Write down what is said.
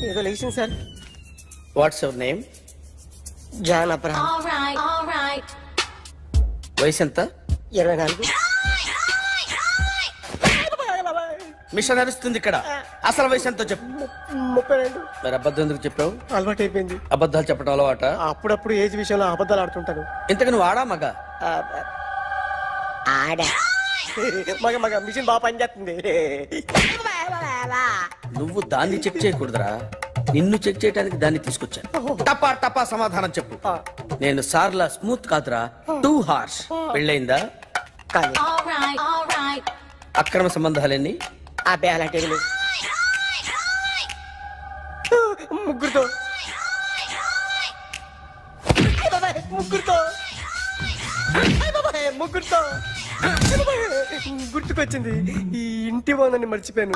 ఏదో లేచింది sir. What's your name? John Abraham. వయసు ఎంత? 24. మిషన్ నడుస్తుంది ఇక్కడ. అసలు వయసు ఎంతో చెప్పు. 32. మరి అబద్ధం ఎందుకు చెప్పావు? అలవాటు అయిపోయింది. అబద్ధాలు చెప్పడం అలవాట? అప్పుడప్పుడు ఏజ్ విషయంలో అబద్ధాలు ఆడుతుంటాను. ఇంతకు నువ్వు ఆడా మగ? ఆడా. మగ మగ మిషన్ బాగా పనిచేస్తుంది. నువ్వు దాన్ని చెక్ చేయకూడదురా, నిన్ను చెక్ చేయడానికి దాన్ని తీసుకొచ్చాను. టపా టపా సమాధానం చెప్పు. నేను సార్లా స్మూత్ కాదురా, టూ హార్ష్. పెళ్ళయిందా? కానీ అక్రమ సంబంధాలన్నీ? అబ్బే అలాంటి ముగ్గురుతో ముగ్గురుతో ముగ్గురుతో గుర్తుకొచ్చింది. ఈ ఇంటి వాళ్ళని మర్చిపోయాను.